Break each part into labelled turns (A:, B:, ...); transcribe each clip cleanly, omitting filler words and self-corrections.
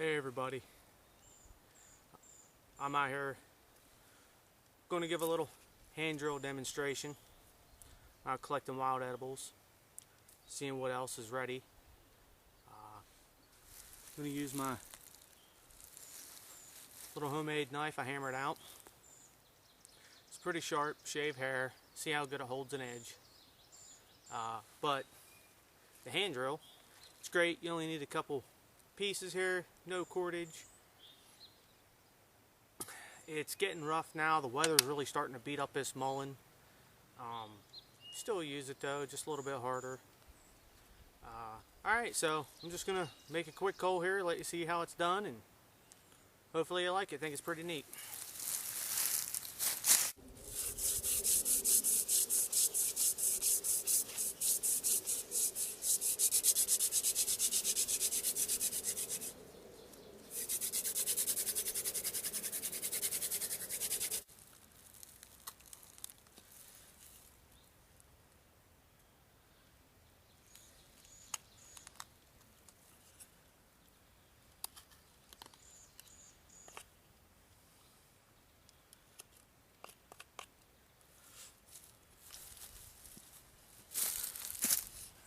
A: Hey everybody, I'm out here going to give a little hand drill demonstration. Collecting wild edibles, seeing what else is ready. I'm going to use my little homemade knife I hammered out. It's pretty sharp, shaved hair, see how good it holds an edge. But the hand drill, it's great. You only need a couple pieces here, no cordage. It's getting rough now. The weather's really starting to beat up this mullein. Still use it though, just a little bit harder. Alright, so I'm just gonna make a quick hole here, let you see how it's done, and hopefully you like it. I think it's pretty neat.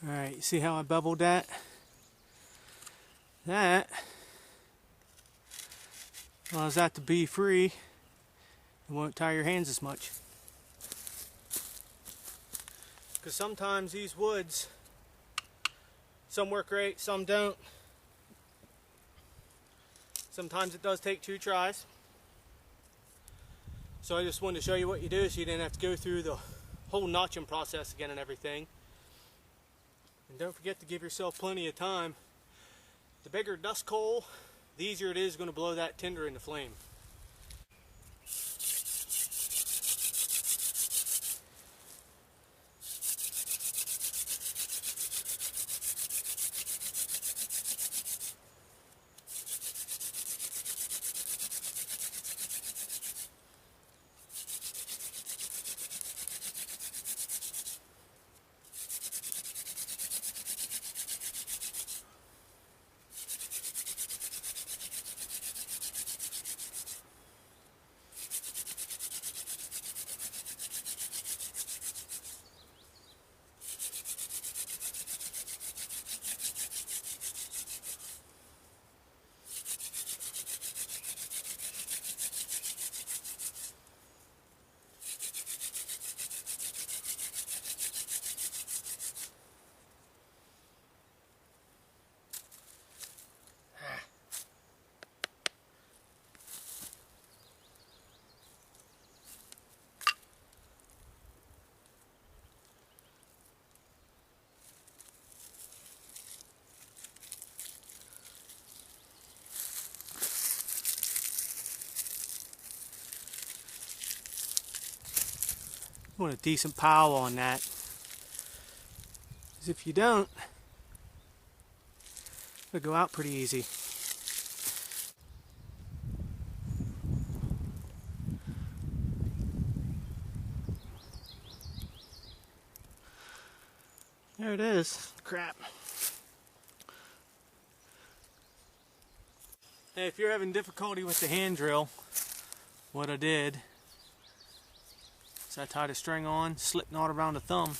A: Alright, you see how I beveled that? That allows that to be free. It won't tie your hands as much. Because sometimes these woods, some work great, some don't. Sometimes it does take 2 tries. So I just wanted to show you what you do so you didn't have to go through the whole notching process again and everything. And don't forget to give yourself plenty of time. The bigger dust coal, the easier it is going to blow that tinder into flame. Want a decent pile on that, because if you don't, it'll go out pretty easy. There it is. Crap. Hey, if you're having difficulty with the hand drill, what I did is I tied a string on, slip knot around the thumb.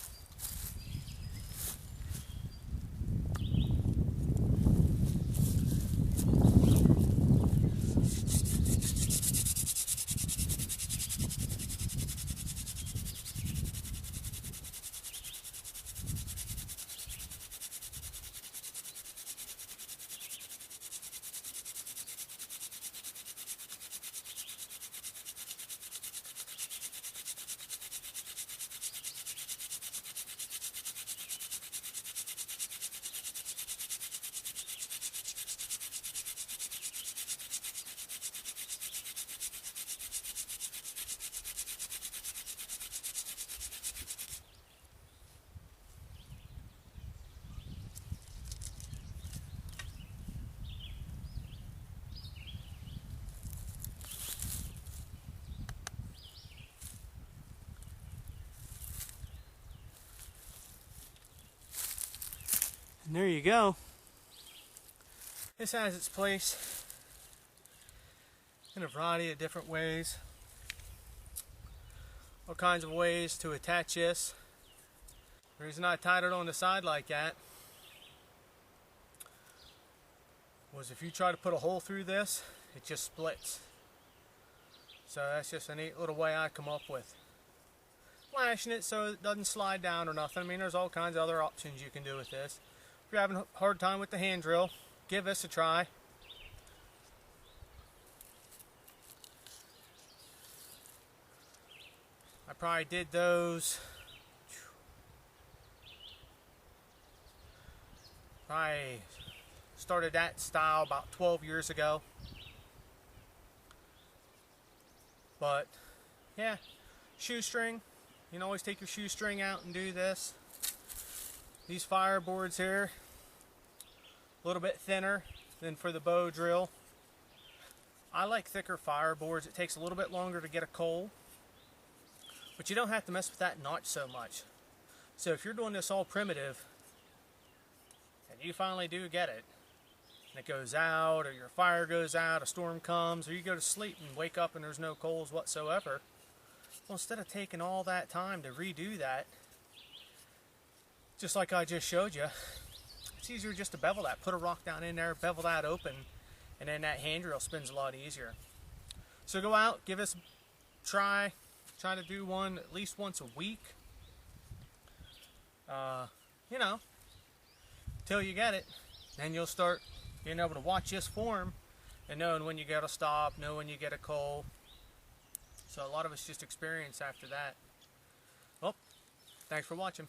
A: And there you go. This has its place in a variety of different ways. All kinds of ways to attach this. The reason I tied it on the side like that was if you try to put a hole through this, it just splits. So that's just a neat little way I come up with. Lashing it so it doesn't slide down or nothing. I mean, there's all kinds of other options you can do with this. If you're having a hard time with the hand drill, give this a try. I probably did those I started that style about 12 years ago. But yeah, shoestring. You can always take your shoestring out and do this. These fireboards here, a little bit thinner than for the bow drill. I like thicker fireboards. It takes a little bit longer to get a coal, but you don't have to mess with that notch so much. So if you're doing this all primitive, and you finally do get it, and it goes out, or your fire goes out, a storm comes, or you go to sleep and wake up and there's no coals whatsoever, well, instead of taking all that time to redo that, just like I just showed you, it's easier just to bevel that. Put a rock down in there, bevel that open, and then that hand drill spins a lot easier. So go out, give us a try. Try to do one at least once a week. You know, till you get it. Then you'll start being able to watch this form and knowing when you gotta stop, know when you get a coal. So a lot of it's just experience after that. Well, thanks for watching.